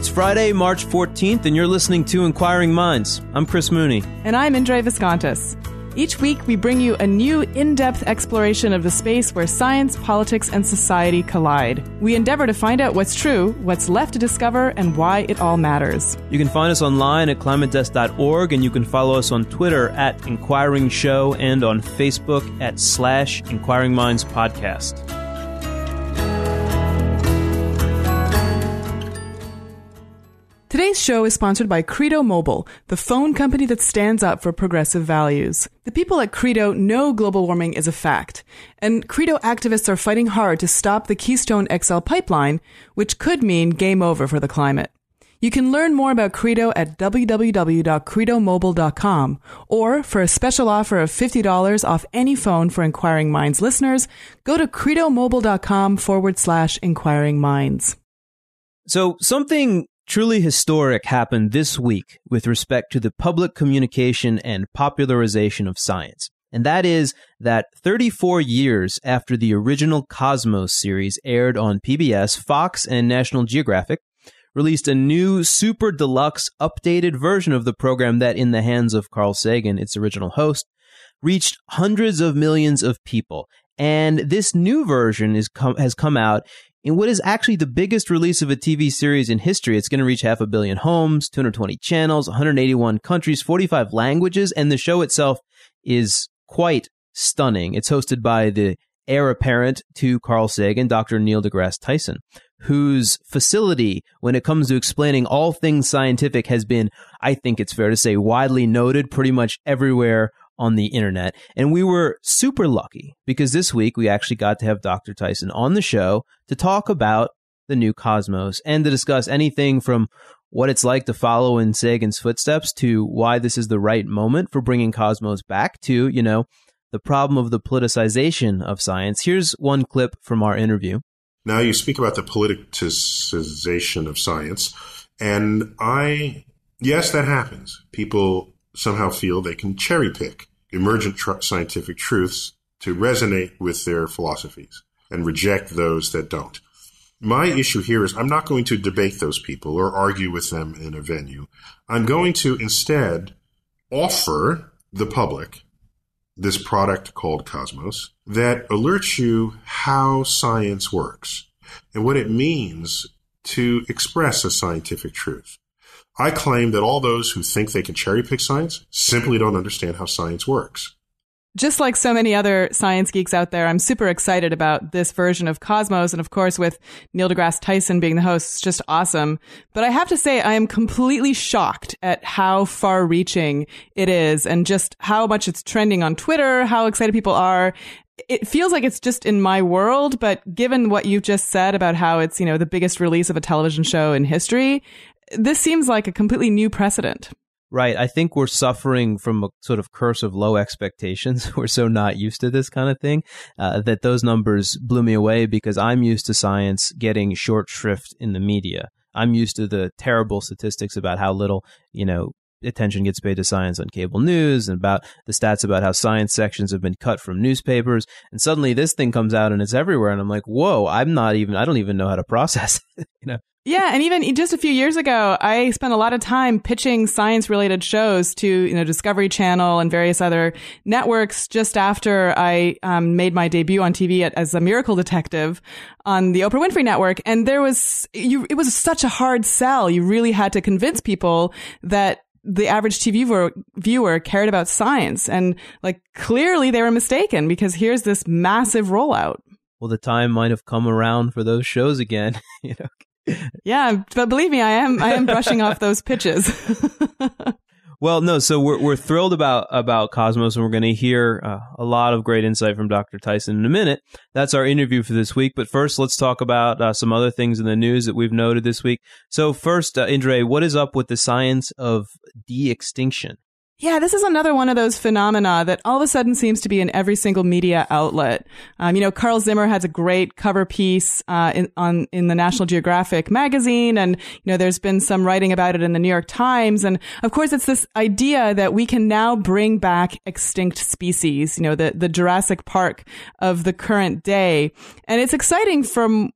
It's Friday, March 14th, and you're listening to Inquiring Minds. I'm Chris Mooney. And I'm Indre Viscontis. Each week, we bring you a new in-depth exploration of the space where science, politics, and society collide. We endeavor to find out what's true, what's left to discover, and wwhy it all matters. You can find us online at climatedesk.org, and you can follow us on Twitter at Inquiring Show and on Facebook at /Inquiring Minds Podcast. Today's show is sponsored by Credo Mobile, the phone company that stands up for progressive values. The people at Credo know global warming is a fact, and Credo activists are fighting hard to stop the Keystone XL pipeline, which could mean game over for the climate. You can learn more about Credo at www.credomobile.com, or for a special offer of $50 off any phone for Inquiring Minds listeners, go to credomobile.com/Inquiring Minds. So something truly historic happened this week with respect to the public communication and popularization of science. And that is that 34 years after the original Cosmos series aired on PBS, Fox and National Geographic released a new super deluxe updated version of the program that, in the hands of Carl Sagan, its original host, reached hundreds of millions of people. And this new version has come out in what is actually the biggest release of a TV series in history. It's going to reach 500 million homes, 220 channels, 181 countries, 45 languages, and the show itself is quite stunning. It's hosted by the heir apparent to Carl Sagan, Dr. Neil deGrasse Tyson, whose facility when it comes to explaining all things scientific has been, I think it's fair to say, widely noted pretty much everywhere on the internet. And we were super lucky because this week we actually got to have Dr. Tyson on the show to talk about the new Cosmos and to discuss anything from what it's like to follow in Sagan's footsteps to why this is the right moment for bringing Cosmos back to, the problem of the politicization of science. Here's one clip from our interview. Now you speak about the politicization of science, and yes, that happens. People somehow feel they can cherry pick emergent scientific truths to resonate with their philosophies and reject those that don't. My issue here is I'm not going to debate those people or argue with them in a venue. I'm going to instead offer the public this product called Cosmos that alerts you how science works and what it means to express a scientific truth. I claim that all those who think they can cherry pick science simply don't understand how science works. Just like so many other science geeks out there, I'm super excited about this version of Cosmos. And of course, with Neil deGrasse Tyson being the host, it's just awesome. But I have to say, I am completely shocked at how far-reaching it is and just how much it's trending on Twitter, how excited people are. It feels like it's just in my world, but given what you've just said about how it's, the biggest release of a television show in history, this seems like a completely new precedent. Right. I think we're suffering from a sort of curse of low expectations. We're so not used to this kind of thing that those numbers blew me away because I'm used to science getting short shrift in the media. I'm used to the terrible statistics about how little, attention gets paid to science on cable news and about the stats about how science sections have been cut from newspapers. And suddenly this thing comes out and it's everywhere. And I'm like, whoa, I don't even know how to process it, Yeah, and even just a few years ago, I spent a lot of time pitching science-related shows to, Discovery Channel and various other networks just after I made my debut on TV as a miracle detective on the Oprah Winfrey Network. And it was such a hard sell. You really had to convince people that the average TV viewer cared about science. And clearly they were mistaken because here's this massive rollout. Well, the time might have come around for those shows again, Yeah, but believe me, I am brushing off those pitches. Well, no, so we're thrilled about Cosmos, and we're going to hear a lot of great insight from Dr. Tyson in a minute. That's our interview for this week. But first, let's talk about some other things in the news that we've noted this week. So first, Indre, what is up with the science of de-extinction? Yeah, this is another one of those phenomena that all of a sudden seems to be in every single media outlet. Carl Zimmer has a great cover piece in the National Geographic magazine, and there's been some writing about it in the New York Times. And of course, it's this idea that we can now bring back extinct species, the Jurassic Park of the current day. And it's exciting from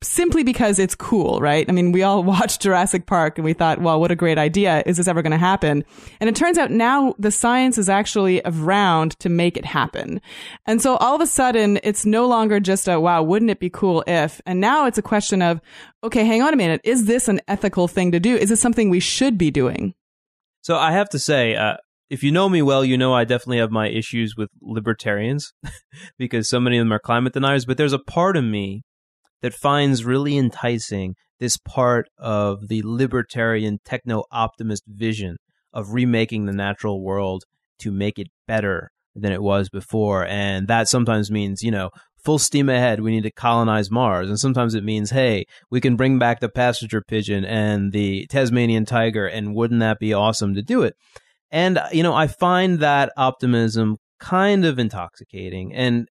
simply because it's cool, right? I mean, we all watched Jurassic Park and we thought, well, what a great idea. Is this ever going to happen? And it turns out now the science is actually around to make it happen. And so all of a sudden, it's no longer just a, wow, wouldn't it be cool if? And now it's a question of, okay, hang on a minute. Is this an ethical thing to do? Is this something we should be doing? So I have to say, if you know me well, I definitely have my issues with libertarians because so many of them are climate deniers. But there's a part of me that finds really enticing this part of the libertarian techno-optimist vision of remaking the natural world to make it better than it was before. And that sometimes means, full steam ahead, we need to colonize Mars. And sometimes it means, hey, we can bring back the passenger pigeon and the Tasmanian tiger, and wouldn't that be awesome to do it? And, I find that optimism kind of intoxicating. And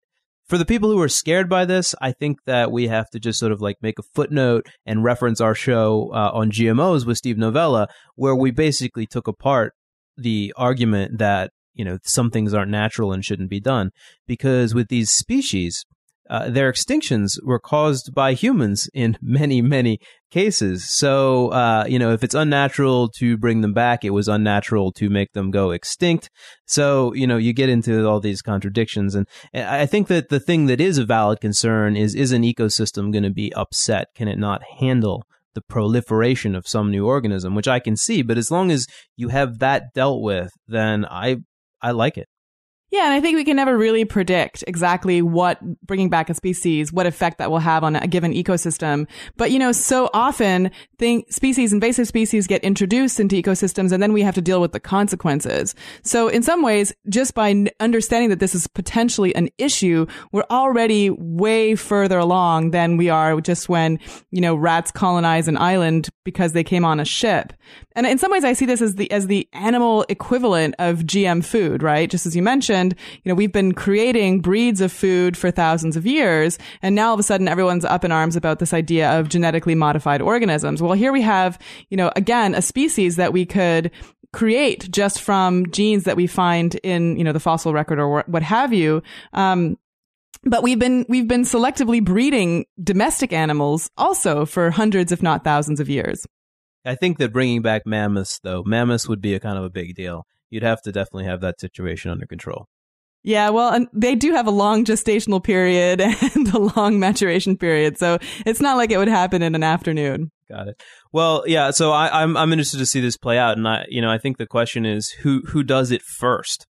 for the people who are scared by this, I think that we have to just sort of make a footnote and reference our show on GMOs with Steve Novella, where we basically took apart the argument that, some things aren't natural and shouldn't be done. Because with these species, their extinctions were caused by humans in many, many cases. So, if it's unnatural to bring them back, it was unnatural to make them go extinct. So, you get into all these contradictions. And I think that the thing that is a valid concern is an ecosystem going to be upset? Can it not handle the proliferation of some new organism, which I can see? But as long as you have that dealt with, then I like it. Yeah, and I think we can never really predict exactly what bringing back a species, what effect that will have on a given ecosystem. But, so often invasive species get introduced into ecosystems, and then we have to deal with the consequences. So in some ways, just by understanding that this is potentially an issue, we're already way further along than we are just when, rats colonize an island because they came on a ship. And in some ways, I see this as the animal equivalent of GM food, right? Just as you mentioned, we've been creating breeds of food for thousands of years, and now all of a sudden everyone's up in arms about this idea of genetically modified organisms. Well, here we have, again, a species that we could create just from genes that we find in, the fossil record or what have you. But we've been selectively breeding domestic animals also for hundreds, if not thousands of years. I think that bringing back mammoths would be a kind of a big deal. You'd have to definitely have that situation under control. Yeah, well, and they do have a long gestational period and a long maturation period, so it's not like it would happen in an afternoon. Got it. Well, yeah. So I'm interested to see this play out, and I think the question is who does it first,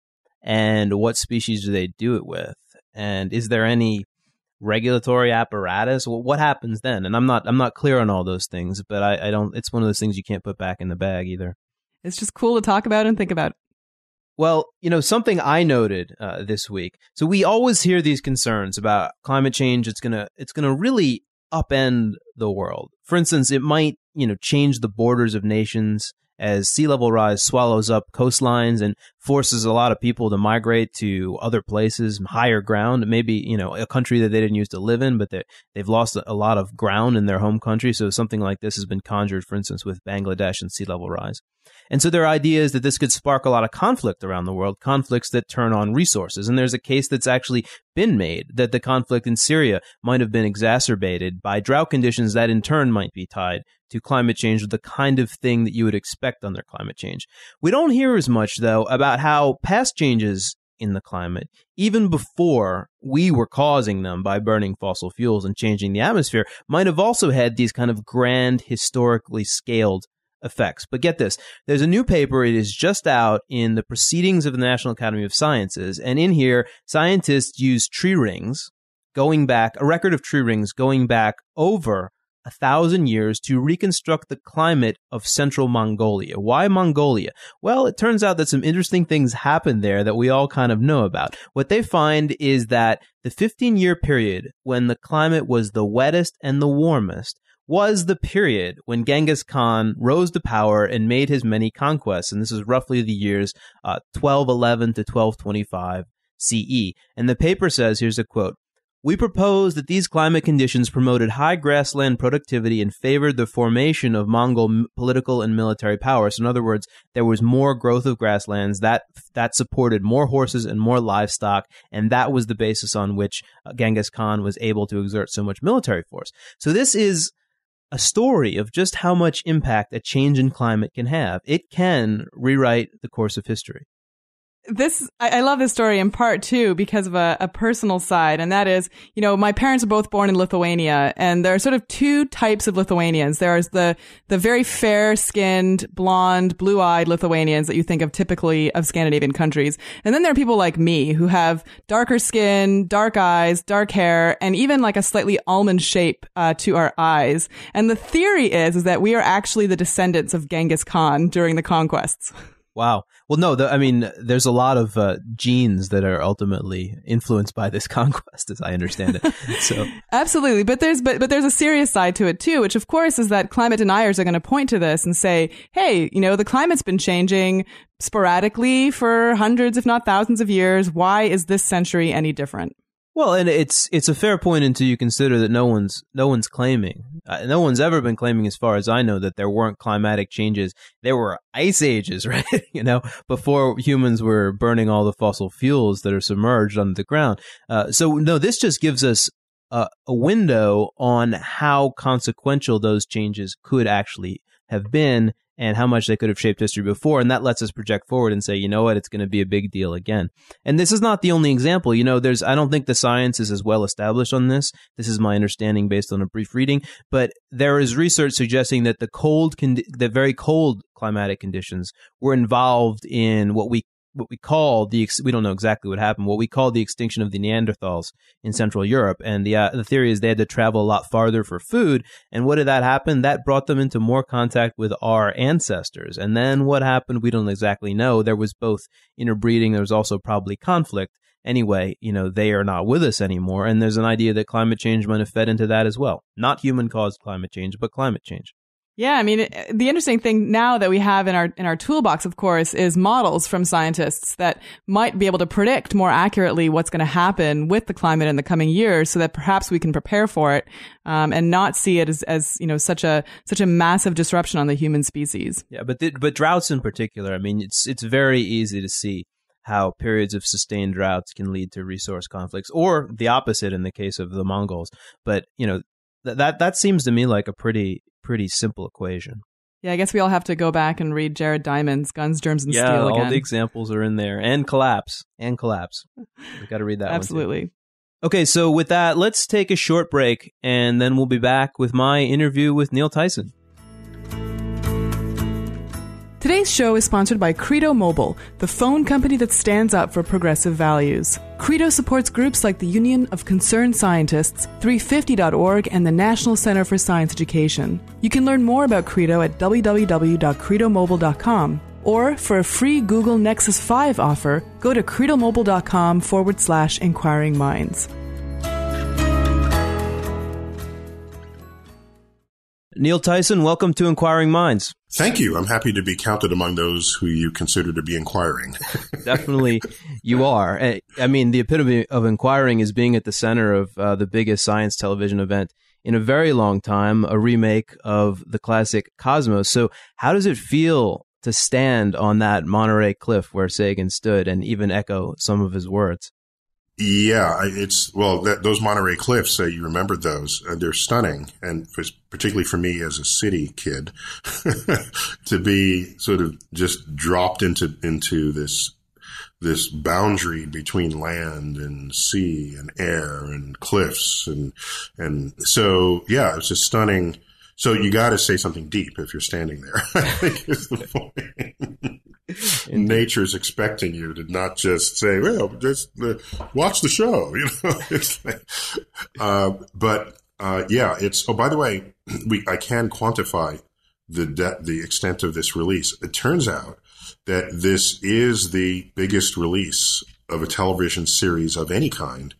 and what species do they do it with, and is there any regulatory apparatus? Well, what happens then? And I'm not clear on all those things, but I don't. It's one of those things you can't put back in the bag either. It's just cool to talk about and think about. Well, something I noted this week. So we always hear these concerns about climate change. It's gonna really upend the world. For instance, it might change the borders of nations as sea level rise swallows up coastlines and forces a lot of people to migrate to other places, higher ground, maybe, a country that they didn't used to live in, but they've lost a lot of ground in their home country. So something like this has been conjured, for instance, with Bangladesh and sea level rise. And so their idea is that this could spark a lot of conflict around the world, conflicts that turn on resources. And there's a case that's actually been made that the conflict in Syria might have been exacerbated by drought conditions that in turn might be tied to climate change, the kind of thing that you would expect under climate change. We don't hear as much, though, about how past changes in the climate, even before we were causing them by burning fossil fuels and changing the atmosphere, might have also had these kind of grand, historically scaled effects. But get this, there's a new paper. It is just out in the Proceedings of the National Academy of Sciences. And in here, scientists use tree rings going back, a record of tree rings going back over 1,000 years to reconstruct the climate of central Mongolia. Why Mongolia? Well, it turns out that some interesting things happen there that we all kind of know about. What they find is that the 15-year period when the climate was the wettest and the warmest was the period when Genghis Khan rose to power and made his many conquests. And this is roughly the years 1211 to 1225 CE. And the paper says, here's a quote, "We propose that these climate conditions promoted high grassland productivity and favored the formation of Mongol political and military power." So in other words, there was more growth of grasslands that supported more horses and more livestock, and that was the basis on which Genghis Khan was able to exert so much military force. So this is a story of just how much impact a change in climate can have. It can rewrite the course of history. I love this story in part too because of a personal side, and that is, my parents were both born in Lithuania, and there are sort of two types of Lithuanians. There's the very fair-skinned, blonde, blue-eyed Lithuanians that you think of typically of Scandinavian countries, and then there are people like me who have darker skin, dark eyes, dark hair, and even like a slightly almond shape to our eyes. And the theory is that we are actually the descendants of Genghis Khan during the conquests. Wow. Well, no, there's a lot of genes that are ultimately influenced by this conquest, as I understand it. So absolutely, but there's a serious side to it too, which of course is that climate deniers are going to point to this and say, hey, the climate's been changing sporadically for hundreds, if not thousands of years. Why is this century any different? Well, and it's a fair point until you consider that no one's claiming, no one's ever been claiming, as far as I know, that there weren't climatic changes. There were ice ages, right? Before humans were burning all the fossil fuels that are submerged under the ground. So no, this just gives us a window on how consequential those changes could actually have been, and how much they could have shaped history before. And that lets us project forward and say, you know what, it's going to be a big deal again. And this is not the only example. I don't think the science is as well established on this. This is my understanding based on a brief reading. But there is research suggesting that the very cold climatic conditions were involved in what we call we don't know exactly what happened, what we call the extinction of the Neanderthals in Central Europe. And the theory is they had to travel a lot farther for food. And what did that happen? That brought them into more contact with our ancestors. And then what happened? We don't exactly know. There was both interbreeding. There was also probably conflict. Anyway, they are not with us anymore. And there's an idea that climate change might have fed into that as well. Not human-caused climate change, but climate change. Yeah, I mean, the interesting thing now that we have in our toolbox, of course, is models from scientists that might be able to predict more accurately what's going to happen with the climate in the coming years, so that perhaps we can prepare for it and not see it as such a massive disruption on the human species. Yeah, but droughts in particular, I mean, it's very easy to see how periods of sustained droughts can lead to resource conflicts, or the opposite in the case of the Mongols. But that seems to me like a pretty simple equation. Yeah, I guess we all have to go back and read Jared Diamond's Guns, Germs, and Steel again. Yeah, all the examples are in there. And Collapse. We got to read that Absolutely. one too. Okay, so with that, let's take a short break, and then we'll be back with my interview with Neil Tyson. Today's show is sponsored by Credo Mobile, the phone company that stands up for progressive values. Credo supports groups like the Union of Concerned Scientists, 350.org, and the National Center for Science Education. You can learn more about Credo at www.credomobile.com. Or for a free Google Nexus 5 offer, go to credomobile.com/Inquiring Minds. Neil Tyson, welcome to Inquiring Minds. Thank you. I'm happy to be counted among those who you consider to be inquiring. Definitely you are. I mean, the epitome of inquiring is being at the center of the biggest science television event in a very long time, a remake of the classic Cosmos. So how does it feel to stand on that Monterey cliff where Sagan stood and even echo some of his words? Yeah, those Monterey Cliffs, you remembered those. They're stunning. And particularly for me as a city kid, to be sort of just dropped into this boundary between land and sea and air and cliffs. And so, yeah, it's just stunning. So you got to say something deep if you're standing there, I think is the point. Nature's expecting you to not just say, well, just watch the show, It's like, but Yeah, it's. Oh, by the way, I can quantify the extent of this release. It turns out that this is the biggest release of a television series of any kind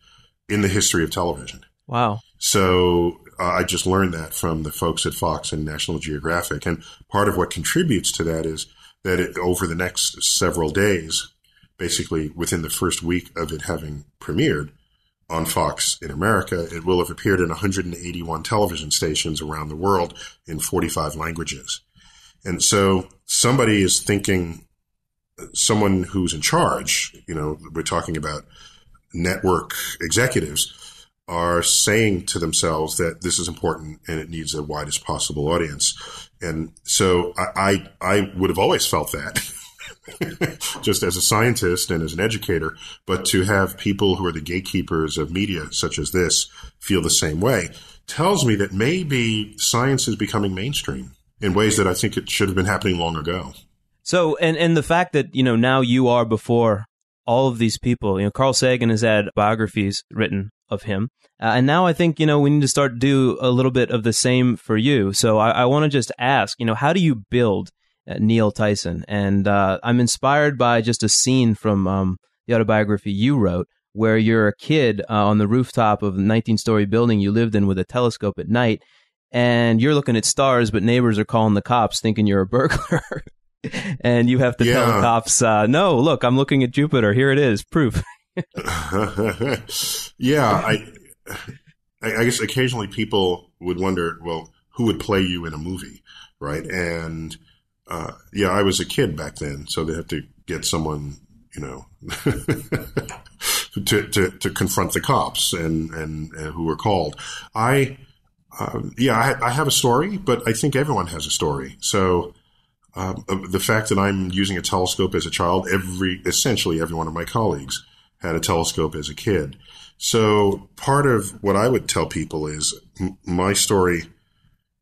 in the history of television. Wow. So I just learned that from the folks at Fox and National Geographic. And part of what contributes to that is that over the next several days, basically within the first week of it having premiered on Fox in America, it will have appeared in 181 television stations around the world in 45 languages. And so somebody is thinking, someone who's in charge, we're talking about network executives, are saying to themselves that this is important and it needs the widest possible audience. And so I would have always felt that just as a scientist and as an educator, but to have people who are the gatekeepers of media such as this feel the same way tells me that maybe science is becoming mainstream in ways that I think it should have been happening long ago. So, and the fact that, now you are before all of these people, Carl Sagan has had biographies written of him. And now I think, we need to start to do a little bit of the same for you. So I want to just ask, how do you build Neil Tyson? And I'm inspired by just a scene from the autobiography you wrote, where you're a kid on the rooftop of a 19-story building you lived in with a telescope at night, and you're looking at stars, but neighbors are calling the cops thinking you're a burglar. And you have to tell the cops, no, look, I'm looking at Jupiter. Here it is, proof. Yeah, I guess occasionally people would wonder, well, who would play you in a movie, right? And I was a kid back then, so they have to get someone, to confront the cops and who were called. I have a story, but I think everyone has a story. So the fact that I'm using a telescope as a child, essentially every one of my colleagues had a telescope as a kid. So part of what I would tell people is my story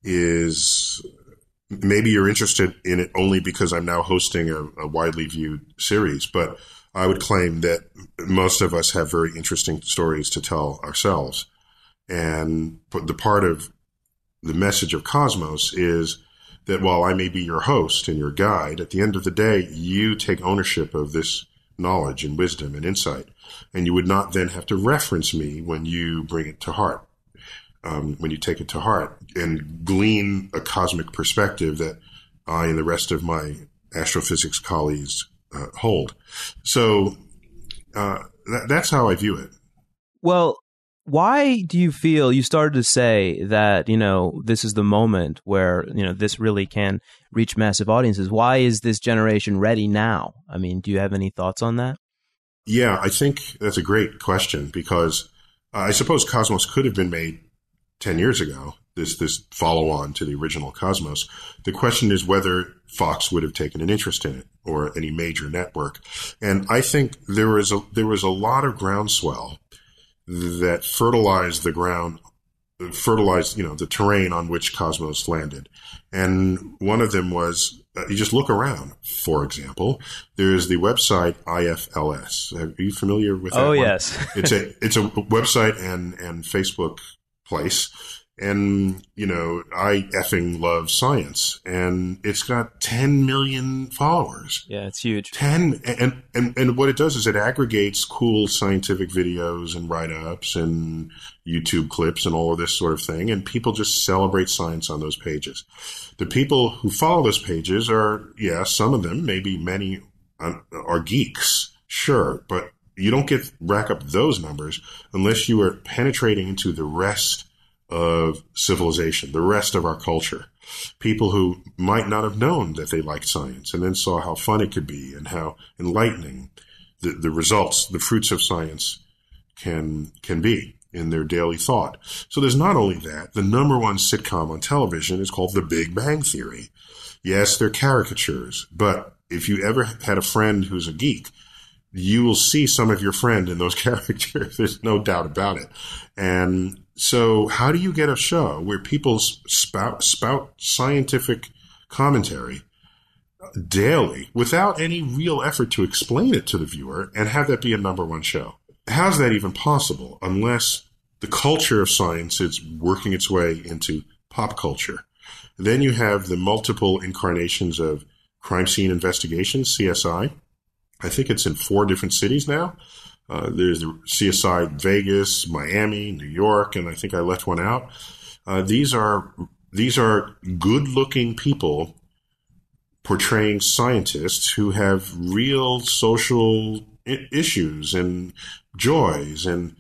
is, maybe you're interested in it only because I'm now hosting a widely viewed series, but I would claim that most of us have very interesting stories to tell ourselves. And the part of the message of Cosmos is that while I may be your host and your guide, at the end of the day, you take ownership of this knowledge and wisdom and insight. And you would not then have to reference me when you bring it to heart, when you take it to heart and glean a cosmic perspective that I and the rest of my astrophysics colleagues hold. So that's how I view it. Well, why do you feel you started to say that, this is the moment where, this really can reach massive audiences? Why is this generation ready now? I mean, do you have any thoughts on that? Yeah, I think that's a great question because I suppose Cosmos could have been made 10 years ago, this follow-on to the original Cosmos. The question is whether Fox would have taken an interest in it or any major network. And I think there was a lot of groundswell that fertilized the ground, the terrain on which Cosmos landed. And one of them was, you just look around. For example, there's the website IFLS. Are you familiar with that? Oh, one? Yes. It's a website and Facebook place. And, I effing love science. And it's got 10 million followers. Yeah, it's huge. 10. And what it does is it aggregates cool scientific videos and write-ups and YouTube clips and all of this sort of thing. And people just celebrate science on those pages. The people who follow those pages are, some of them, maybe many, are geeks. Sure. But you don't rack up those numbers unless you are penetrating into the rest of civilization, the rest of our culture. People who might not have known that they liked science and then saw how fun it could be and how enlightening the results, the fruits of science can be in their daily thought. So there's not only that, the number one sitcom on television is called The Big Bang Theory. Yes, they're caricatures, but if you ever had a friend who's a geek, you will see some of your friend in those characters. There's no doubt about it. And so how do you get a show where people spout scientific commentary daily without any real effort to explain it to the viewer and have that be a number one show? How's that even possible unless the culture of science is working its way into pop culture. Then you have the multiple incarnations of crime scene investigations, CSI. I think it's in 4 different cities now. There's the CSI Vegas, Miami, New York, and I think I left one out. These are good-looking people portraying scientists who have real social issues and joys, and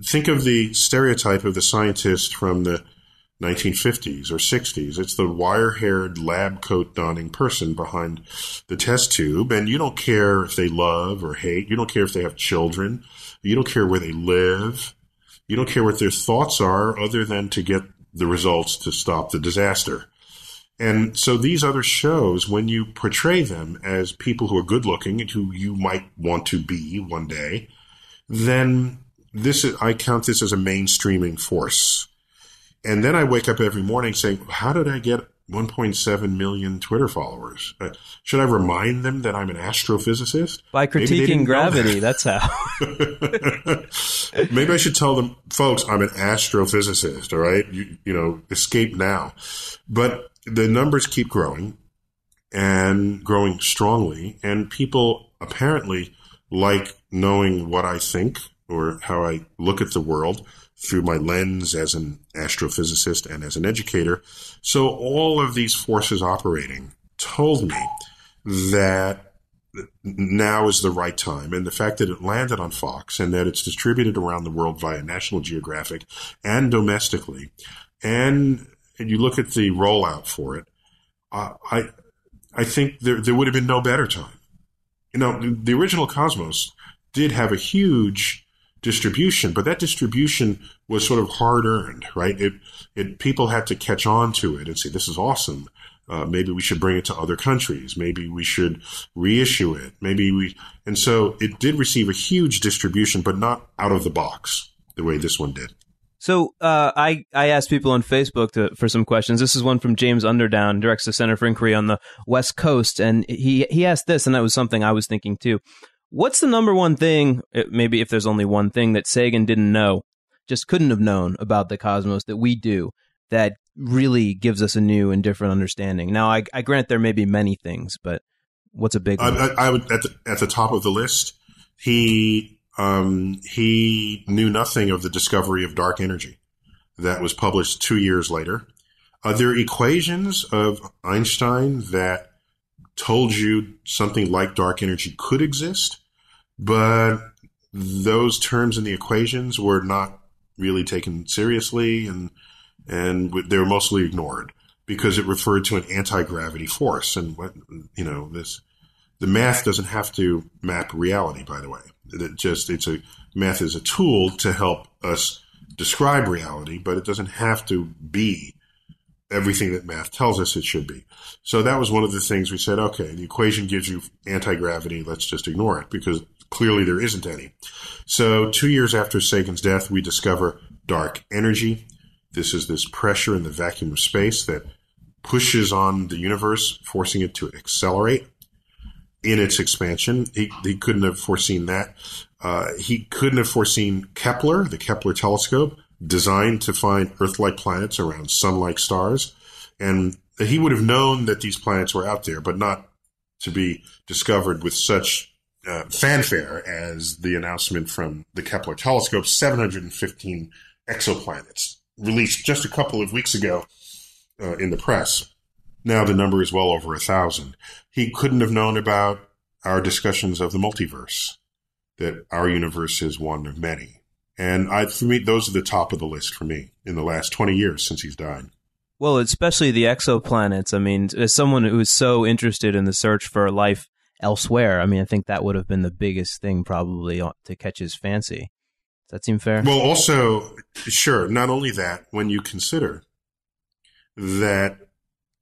think of the stereotype of the scientist from the 1950s or 60s. It's the wire-haired, lab coat-donning person behind the test tube, and you don't care if they love or hate. You don't care if they have children. You don't care where they live. You don't care what their thoughts are other than to get the results to stop the disaster. And so these other shows, when you portray them as people who are good-looking and who you might want to be one day, then I count this as a mainstreaming force. And then I wake up every morning saying, how did I get 1.7 million Twitter followers? Should I remind them that I'm an astrophysicist? By critiquing gravity, that's how. Maybe I should tell them, folks, I'm an astrophysicist, all right? You know, escape now. But the numbers keep growing and growing strongly, and people apparently like knowing what I think or how I look at the world through my lens as an astrophysicist and as an educator. So all of these forces operating told me that now is the right time. And the fact that it landed on Fox and that it's distributed around the world via National Geographic and domestically, and you look at the rollout for it, I think there would have been no better time. You know, the original Cosmos did have a huge distribution, but that distribution was sort of hard-earned, right? People had to catch on to it and say, this is awesome. Maybe we should bring it to other countries. Maybe we should reissue it. And so it did receive a huge distribution, but not out of the box the way this one did. So I asked people on Facebook for some questions. This is one from James Underdown, directs the Center for Inquiry on the West Coast, and he asked this, and that was something I was thinking too. What's the number one thing, maybe if there's only one thing, that Sagan didn't know, just couldn't have known about the cosmos that we do, that really gives us a new and different understanding? Now, I grant there may be many things, but what's a big one? I would at the top of the list, he knew nothing of the discovery of dark energy that was published 2 years later. There are equations of Einstein that told you something like dark energy could exist, but those terms in the equations were not really taken seriously, and they were mostly ignored because it referred to an anti-gravity force. And the math doesn't have to map reality, by the way. Math is a tool to help us describe reality, but it doesn't have to be everything that math tells us it should be. So that was one of the things we said, okay, the equation gives you anti-gravity, let's just ignore it, because clearly there isn't any. So 2 years after Sagan's death, we discover dark energy. This is this pressure in the vacuum of space that pushes on the universe, forcing it to accelerate in its expansion. He couldn't have foreseen that. He couldn't have foreseen Kepler, the Kepler telescope, designed to find Earth-like planets around sun-like stars. And he would have known that these planets were out there, but not to be discovered with such fanfare as the announcement from the Kepler telescope, 715 exoplanets, released just a couple of weeks ago in the press. Now the number is well over 1,000. He couldn't have known about our discussions of the multiverse, that our universe is one of many. And for me, those are the top of the list for me in the last 20 years since he's died. Well, especially the exoplanets. I mean, as someone who is so interested in the search for life elsewhere, I mean, I think that would have been the biggest thing probably to catch his fancy. Does that seem fair? Well, also, sure, not only that, when you consider that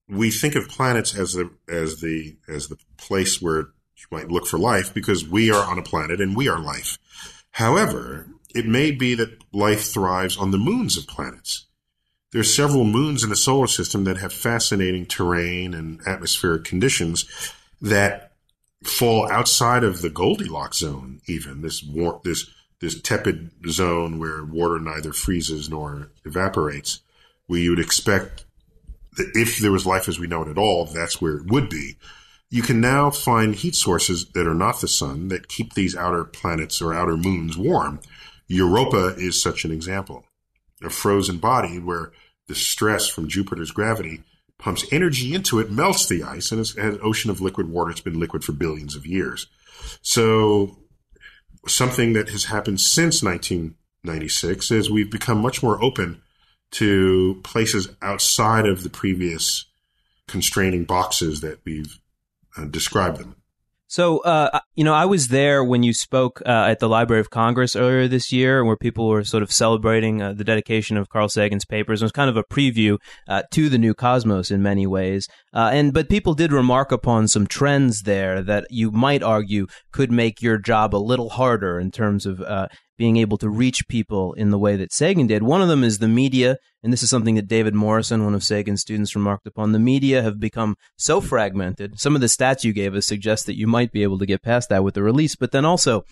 we think of planets as the place where you might look for life because we are on a planet and we are life. However, it may be that life thrives on the moons of planets. There are several moons in the solar system that have fascinating terrain and atmospheric conditions that fall outside of the Goldilocks zone, even this this tepid zone where water neither freezes nor evaporates, where you would expect that if there was life as we know it at all, that's where it would be. You can now find heat sources that are not the sun that keep these outer planets or outer moons warm. Europa is such an example. A frozen body where the stress from Jupiter's gravity pumps energy into it, melts the ice, and it's an ocean of liquid water. It's been liquid for billions of years. So something that has happened since 1996 is we've become much more open to places outside of the previous constraining boxes that we've described them. So, I was there when you spoke at the Library of Congress earlier this year, where people were sort of celebrating the dedication of Carl Sagan's papers. It was kind of a preview to the new cosmos in many ways. But people did remark upon some trends there that you might argue could make your job a little harder in terms of being able to reach people in the way that Sagan did. One of them is the media, and this is something that David Morrison, one of Sagan's students, remarked upon. The media have become so fragmented. Some of the stats you gave us suggest that you might be able to get past that with the release, but then also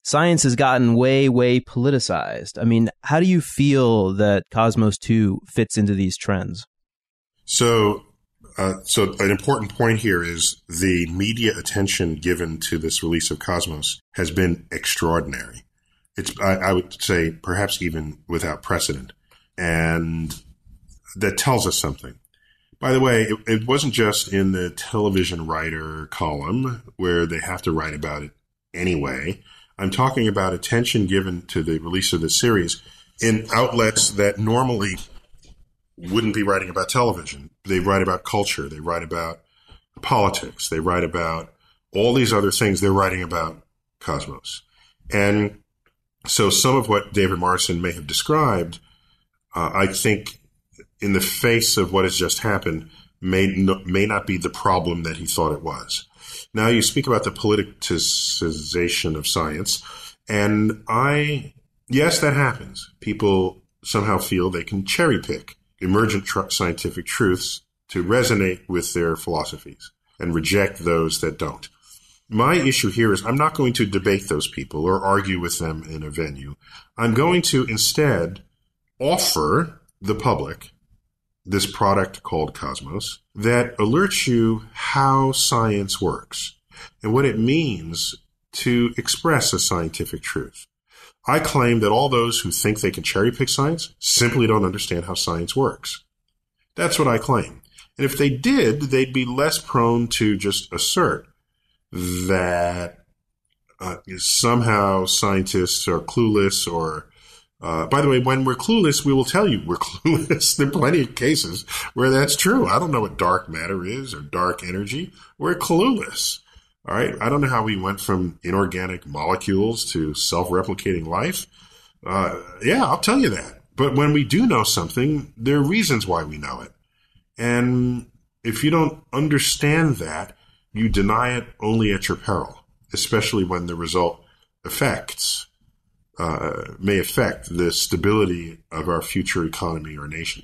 science has gotten way, way politicized. I mean, how do you feel that Cosmos 2 fits into these trends? So an important point here is the media attention given to this release of Cosmos has been extraordinary. I would say perhaps even without precedent. And that tells us something. By the way, it wasn't just in the television writer column where they have to write about it anyway. I'm talking about attention given to the release of the series in outlets that normally wouldn't be writing about television. They write about culture. They write about politics. They write about all these other things. They're writing about Cosmos. And so some of what David Morrison may have described, I think in the face of what has just happened, may not be the problem that he thought it was. Now you speak about the politicization of science, and yes, that happens. People somehow feel they can cherry pick emergent scientific truths to resonate with their philosophies and reject those that don't. My issue here is I'm not going to debate those people or argue with them in a venue. I'm going to instead offer the public this product called Cosmos that alerts you how science works and what it means to express a scientific truth. I claim that all those who think they can cherry pick science simply don't understand how science works. That's what I claim. And if they did, they'd be less prone to just assert that somehow scientists are clueless or, by the way, when we're clueless, we will tell you we're clueless. There are plenty of cases where that's true. I don't know what dark matter is or dark energy. We're clueless. All right. I don't know how we went from inorganic molecules to self-replicating life. Yeah, I'll tell you that. But when we do know something, there are reasons why we know it. And if you don't understand that, you deny it only at your peril, especially when the result may affect the stability of our future economy or nation.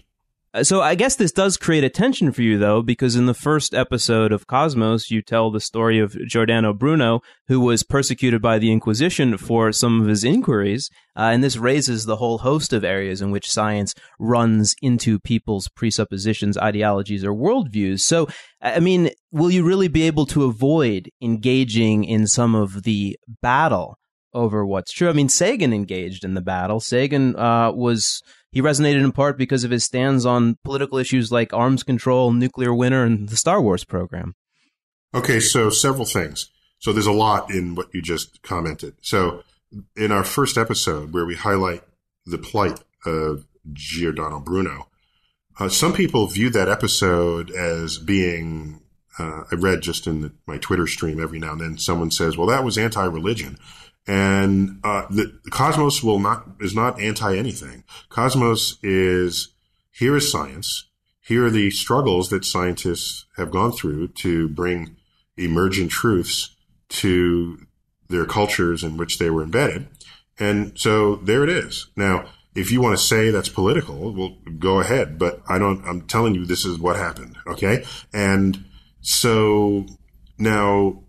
So I guess this does create a tension for you, though, because in the first episode of Cosmos, you tell the story of Giordano Bruno, who was persecuted by the Inquisition for some of his inquiries. And this raises the whole host of areas in which science runs into people's presuppositions, ideologies, or worldviews. So, I mean, will you really be able to avoid engaging in some of the battle over what's true? I mean, Sagan engaged in the battle. Sagan he resonated in part because of his stands on political issues like arms control, nuclear winter, and the Star Wars program. Okay, so several things. So there's a lot in what you just commented. So in our first episode where we highlight the plight of Giordano Bruno, some people view that episode as being, I read just in my Twitter stream every now and then, someone says, well, that was anti-religion. And the Cosmos is not anti-anything. Cosmos is, here is science. Here are the struggles that scientists have gone through to bring emergent truths to their cultures in which they were embedded. And so there it is. Now, if you want to say that's political, well, go ahead. But I'm telling you, this is what happened. Okay. And so now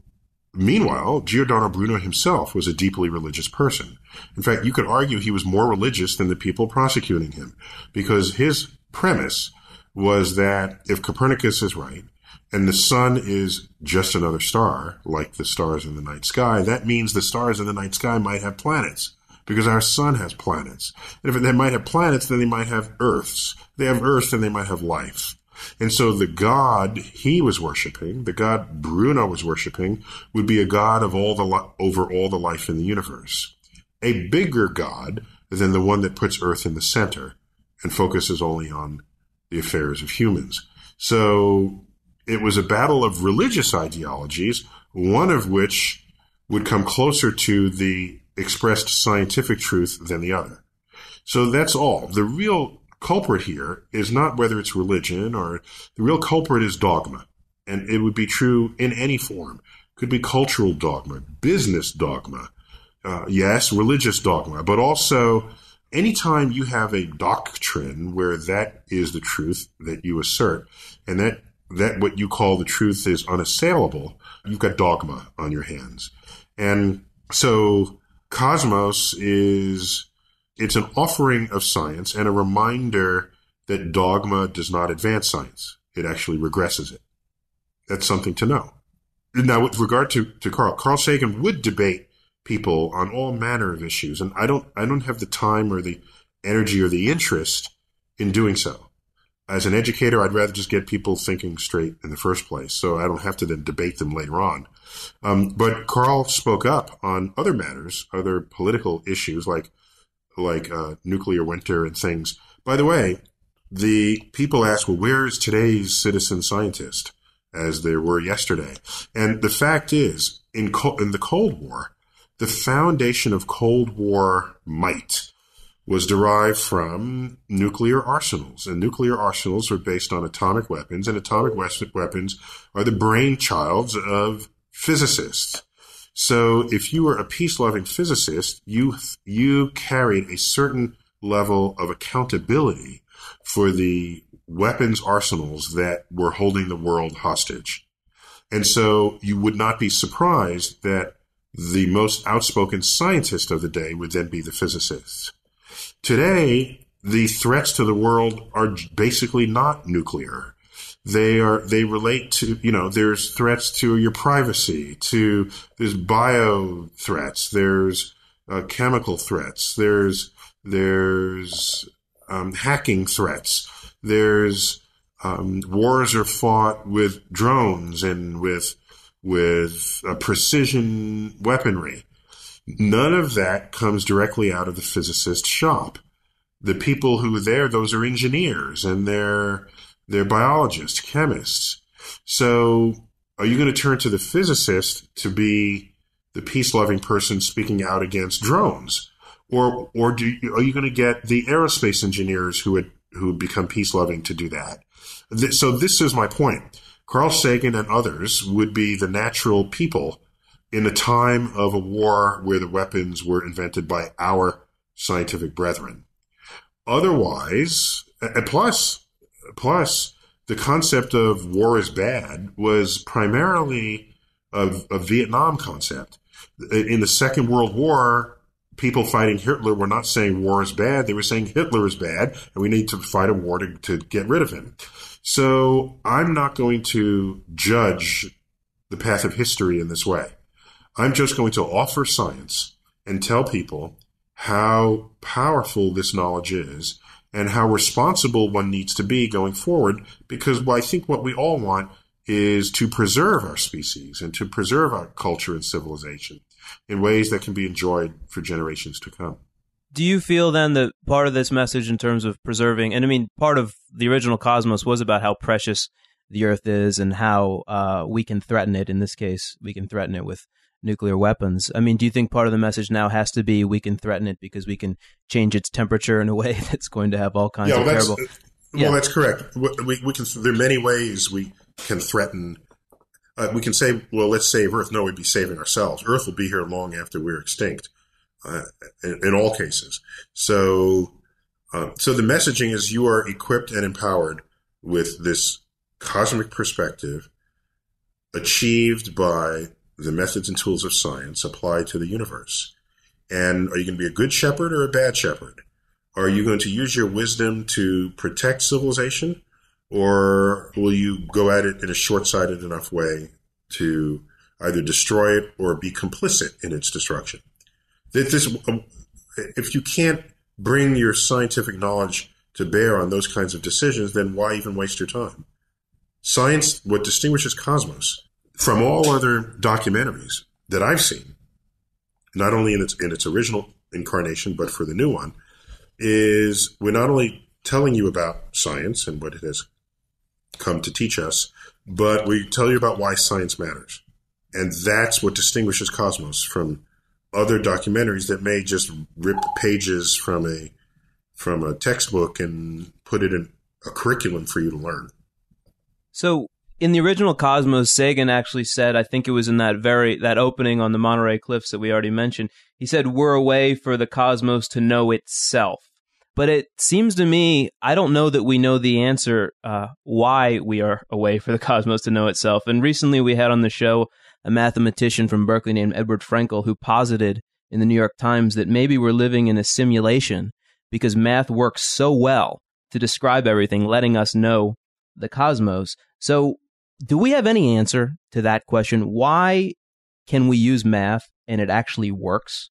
Meanwhile, Giordano Bruno himself was a deeply religious person. In fact, you could argue he was more religious than the people prosecuting him, because his premise was that if Copernicus is right, and the sun is just another star, like the stars in the night sky, that means the stars in the night sky might have planets, because our sun has planets. And if they might have planets, then they might have Earths. If they have Earths, then they might have life. And so the God he was worshiping, the God Bruno was worshiping, would be a God of over all the life in the universe. A bigger God than the one that puts Earth in the center and focuses only on the affairs of humans. So it was a battle of religious ideologies, one of which would come closer to the expressed scientific truth than the other. So that's all. The real culprit here is not whether it's religion, or the real culprit is dogma. And it would be true in any form. It could be cultural dogma, business dogma, yes, religious dogma, but also anytime you have a doctrine where that is the truth that you assert, and that what you call the truth is unassailable, you've got dogma on your hands. And so Cosmos it's an offering of science and a reminder that dogma does not advance science. It actually regresses it. That's something to know. Now, with regard to Carl Sagan would debate people on all manner of issues, and I don't have the time or the energy or the interest in doing so. As an educator, I'd rather just get people thinking straight in the first place, so I don't have to then debate them later on. But Carl spoke up on other matters, other political issues like nuclear winter and things. By the way, the people ask, well, where is today's citizen scientist, as there were yesterday? And the fact is, in the Cold War, the foundation of Cold War might was derived from nuclear arsenals. And nuclear arsenals are based on atomic weapons, and atomic weapons are the brainchilds of physicists. So if you were a peace-loving physicist, you carried a certain level of accountability for the weapons arsenals that were holding the world hostage. And so you would not be surprised that the most outspoken scientist of the day would then be the physicists. Today, the threats to the world are basically not nuclear. They relate to, there's threats to your privacy, there's bio threats, there's chemical threats, there's hacking threats, there's wars are fought with drones and with precision weaponry. None of that comes directly out of the physicist shop. The people who are there, those are engineers, and they're biologists, chemists. So are you going to turn to the physicist to be the peace-loving person speaking out against drones? Or are you going to get the aerospace engineers who would become peace-loving to do that? So this is my point. Carl Sagan and others would be the natural people in a time of a war where the weapons were invented by our scientific brethren. Otherwise, plus, the concept of war is bad was primarily a Vietnam concept. In the Second World War, people fighting Hitler were not saying war is bad. They were saying Hitler is bad, and we need to fight a war to get rid of him. So I'm not going to judge the path of history in this way. I'm just going to offer science and tell people how powerful this knowledge is and how responsible one needs to be going forward, because I think what we all want is to preserve our species and to preserve our culture and civilization in ways that can be enjoyed for generations to come. Do you feel then that part of this message in terms of preserving, and I mean, part of the original Cosmos was about how precious the Earth is and how we can threaten it. In this case, we can threaten it with nuclear weapons. I mean, do you think part of the message now has to be we can threaten it because we can change its temperature in a way that's going to have all kinds of terrible... Well, that's correct. We can. There are many ways we can threaten. We can say, well, let's save Earth. No, we'd be saving ourselves. Earth will be here long after we're extinct, in all cases. So the messaging is you are equipped and empowered with this cosmic perspective achieved by the methods and tools of science applied to the universe? And are you going to be a good shepherd or a bad shepherd? Are you going to use your wisdom to protect civilization, or will you go at it in a short-sighted enough way to either destroy it or be complicit in its destruction? If you can't bring your scientific knowledge to bear on those kinds of decisions, then why even waste your time? Science, what distinguishes Cosmos from all other documentaries that I've seen, not only in its original incarnation, but for the new one, is we're not only telling you about science and what it has come to teach us, but we tell you about why science matters. And that's what distinguishes Cosmos from other documentaries that may just rip pages from a textbook and put it in a curriculum for you to learn. So in the original Cosmos, Sagan actually said, I think it was in that opening on the Monterey Cliffs that we already mentioned, he said, we're a way for the cosmos to know itself. But it seems to me, I don't know that we know the answer why we are a way for the cosmos to know itself. And recently we had on the show a mathematician from Berkeley named Edward Frenkel, who posited in the New York Times that maybe we're living in a simulation because math works so well to describe everything, letting us know the cosmos. So do we have any answer to that question? Why can we use math and it actually works?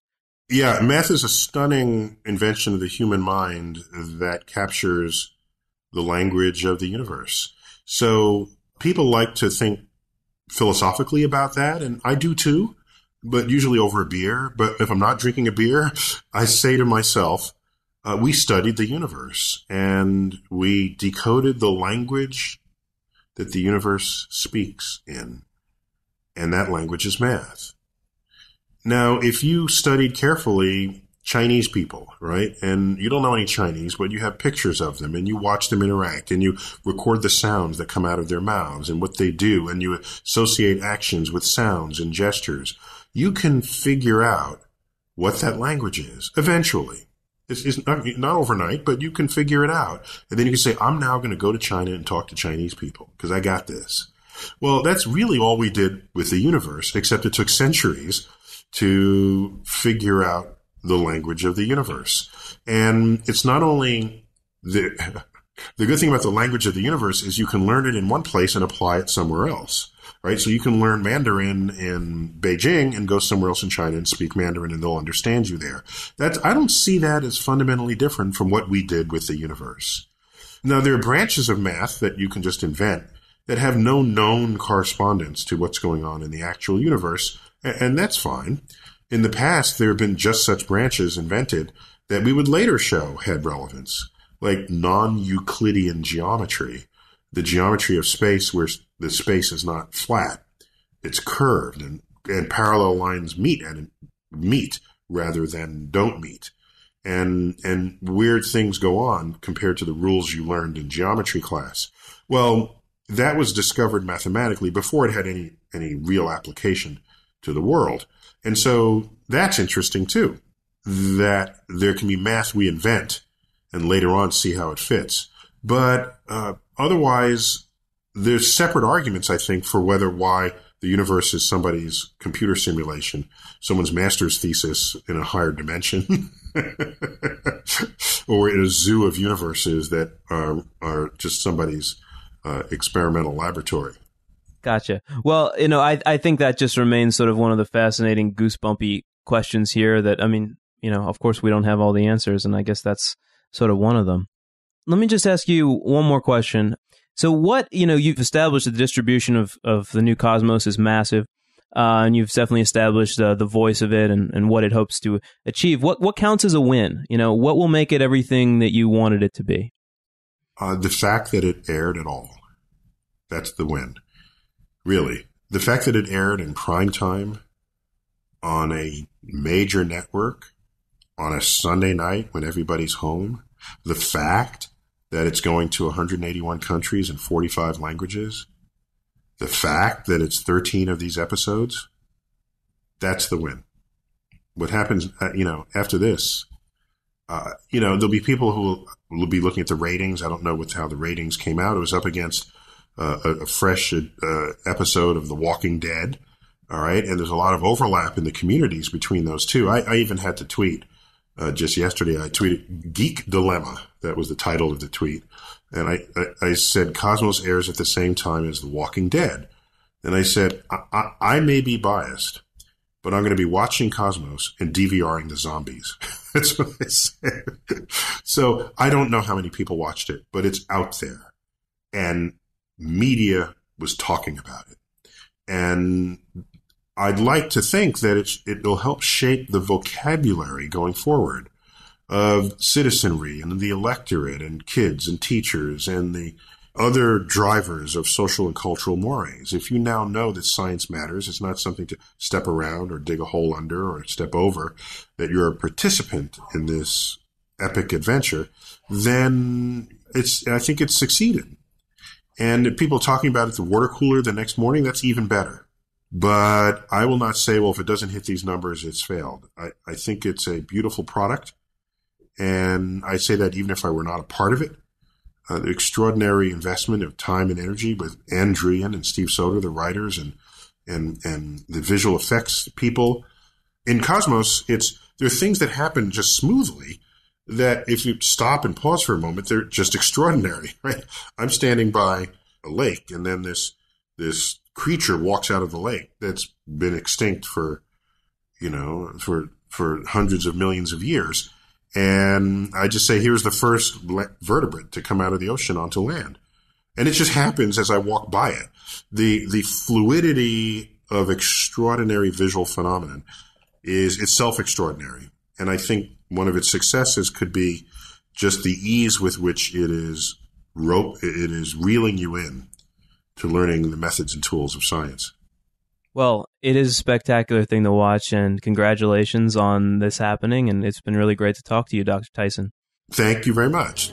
Yeah, math is a stunning invention of the human mind that captures the language of the universe. So people like to think philosophically about that, and I do too, but usually over a beer. But if I'm not drinking a beer, I say to myself, we studied the universe and we decoded the language that the universe speaks in, and that language is math. Now, if you studied carefully Chinese people, right, and you don't know any Chinese, but you have pictures of them and you watch them interact and you record the sounds that come out of their mouths and what they do, and you associate actions with sounds and gestures, you can figure out what that language is eventually. It's not overnight, but you can figure it out. And then you can say, I'm now going to go to China and talk to Chinese people because I got this. Well, that's really all we did with the universe, except it took centuries to figure out the language of the universe. And it's not only the good thing about the language of the universe is you can learn it in one place and apply it somewhere else, right? So you can learn Mandarin in Beijing and go somewhere else in China and speak Mandarin and they'll understand you there. I don't see that as fundamentally different from what we did with the universe. Now, there are branches of math that you can just invent that have no known correspondence to what's going on in the actual universe, and that's fine. In the past, there have been just such branches invented that we would later show had relevance, like non-Euclidean geometry, the geometry of space where the space is not flat, it's curved, and parallel lines meet rather than don't meet. And weird things go on compared to the rules you learned in geometry class. Well, that was discovered mathematically before it had any real application to the world. And so that's interesting too, that there can be math we invent and later on see how it fits. But otherwise, there's separate arguments, I think, for why the universe is somebody's computer simulation, someone's master's thesis in a higher dimension, or in a zoo of universes that are just somebody's experimental laboratory. Gotcha. Well, I think that just remains sort of one of the fascinating goosebumpy questions here that, of course we don't have all the answers, and I guess that's sort of one of them. Let me just ask you one more question. So you've established that the distribution of the new cosmos is massive, and you've definitely established the voice of it and what it hopes to achieve. What counts as a win? What will make it everything that you wanted it to be? The fact that it aired at all. That's the win. Really. The fact that it aired in prime time on a major network on a Sunday night when everybody's home. The fact that it's going to 181 countries and 45 languages. The fact that it's 13 of these episodes. That's the win. What happens, after this, there'll be people who will be looking at the ratings. I don't know how the ratings came out. It was up against a fresh episode of The Walking Dead, All right. And there's a lot of overlap in the communities between those two. I even had to tweet just yesterday. I tweeted Geek Dilemma. That was the title of the tweet. And I said Cosmos airs at the same time as The Walking Dead. And I said, I may be biased, but I'm going to be watching Cosmos and DVRing the zombies. That's what I said. So I don't know how many people watched it, but it's out there. And media was talking about it. And I'd like to think that it'll help shape the vocabulary going forward of citizenry and the electorate and kids and teachers and the other drivers of social and cultural mores. If you now know that science matters, it's not something to step around or dig a hole under or step over, that you're a participant in this epic adventure, then I think it's succeeded. And if people talking about it at the water cooler the next morning, that's even better. But I will not say, well, if it doesn't hit these numbers, it's failed. I think it's a beautiful product. And I say that even if I were not a part of it. The extraordinary investment of time and energy with Ann Druyan and Steve Soter, the writers, and the visual effects people. In Cosmos, there are things that happen just smoothly that if you stop and pause for a moment, they're just extraordinary, right? I'm standing by a lake, and then this creature walks out of the lake that's been extinct for hundreds of millions of years. And I just say, here's the first vertebrate to come out of the ocean onto land. And it just happens as I walk by it. The fluidity of extraordinary visual phenomenon is itself extraordinary. And I think one of its successes could be just the ease with which it is reeling you in to learning the methods and tools of science. Well, it is a spectacular thing to watch, and congratulations on this happening, and it's been really great to talk to you, Dr. Tyson. Thank you very much.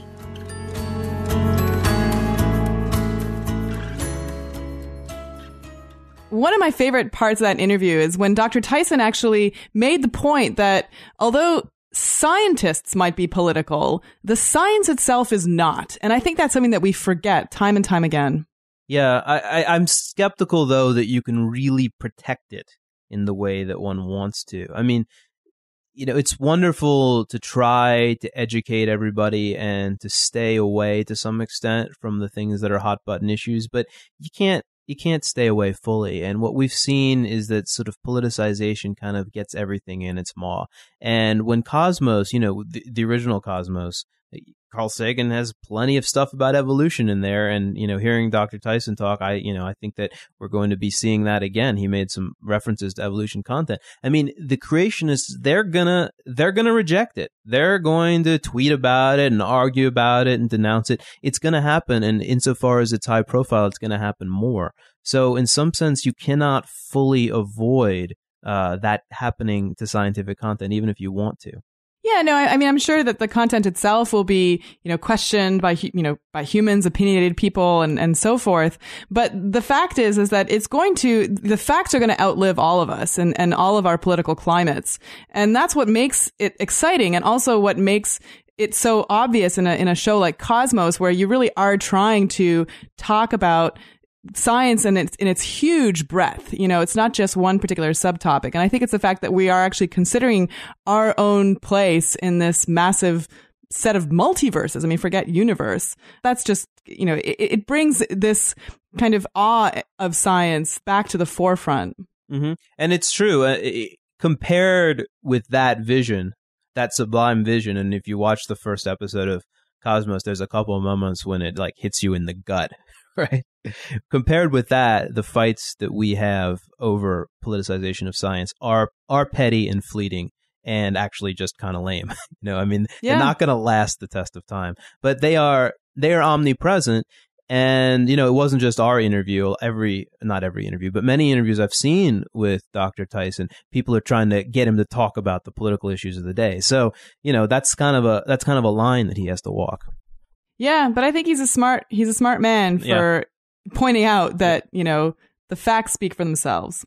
One of my favorite parts of that interview is when Dr. Tyson actually made the point that although scientists might be political, the science itself is not. And I think that's something that we forget time and time again. Yeah, I'm skeptical, though, that you can really protect it in the way that one wants to. I mean, it's wonderful to try to educate everybody and to stay away to some extent from the things that are hot button issues, but you can't stay away fully. And what we've seen is that sort of politicization kind of gets everything in its maw. And when Cosmos, the original Cosmos, Carl Sagan has plenty of stuff about evolution in there, and hearing Dr. Tyson talk, I think that we're going to be seeing that again. He made some references to evolution content. I mean, the creationists, they're gonna reject it. They're going to tweet about it and argue about it and denounce it. It's going to happen, and insofar as it's high profile, it's going to happen more. So, in some sense, you cannot fully avoid that happening to scientific content, even if you want to. Yeah, no, I mean, I'm sure that the content itself will be, questioned by, by humans, opinionated people and so forth. But the fact is that the facts are going to outlive all of us and all of our political climates. And that's what makes it exciting, and also what makes it so obvious in a show like Cosmos, where you really are trying to talk about science and its huge breadth. It's not just one particular subtopic. And I think it's the fact that we are actually considering our own place in this massive set of multiverses. I mean, forget universe. That's just, it brings this kind of awe of science back to the forefront. Mm-hmm. And it's true. Compared with that vision, that sublime vision, and if you watch the first episode of Cosmos, there's a couple of moments when it hits you in the gut. Right. Compared with that, the fights that we have over politicization of science are petty and fleeting and actually just kind of lame. They're not going to last the test of time, but they are omnipresent. And, it wasn't just our interview, not every interview, but many interviews I've seen with Dr. Tyson. People are trying to get him to talk about the political issues of the day. So, that's kind of a line that he has to walk. Yeah, but I think he's a smart man for pointing out that, the facts speak for themselves.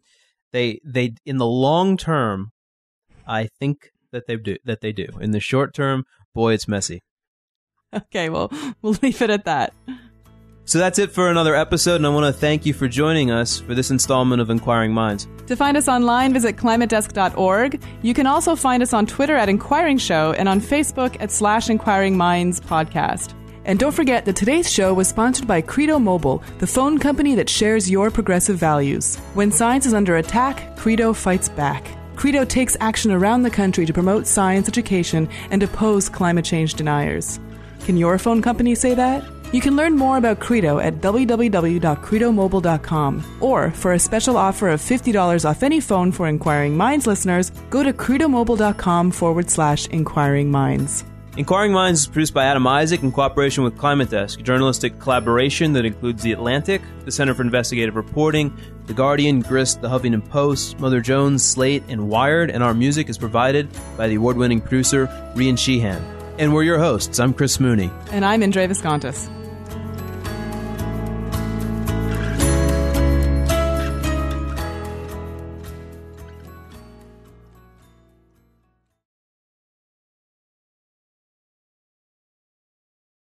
They in the long term, I think that they do. In the short term, boy, it's messy. Okay, well, we'll leave it at that. So that's it for another episode, and I want to thank you for joining us for this installment of Inquiring Minds. To find us online, visit climatedesk.org. You can also find us on Twitter at Inquiring Show and on Facebook at /Inquiring Minds Podcast. And don't forget that today's show was sponsored by Credo Mobile, the phone company that shares your progressive values. When science is under attack, Credo fights back. Credo takes action around the country to promote science education and oppose climate change deniers. Can your phone company say that? You can learn more about Credo at www.credomobile.com. Or, for a special offer of $50 off any phone for Inquiring Minds listeners, go to credomobile.com/Inquiring Minds. Inquiring Minds is produced by Adam Isaac in cooperation with Climate Desk, a journalistic collaboration that includes The Atlantic, the Center for Investigative Reporting, The Guardian, Grist, The Huffington Post, Mother Jones, Slate, and Wired, and our music is provided by the award-winning producer, Rian Sheehan. And we're your hosts. I'm Chris Mooney. And I'm Indre Viscontis.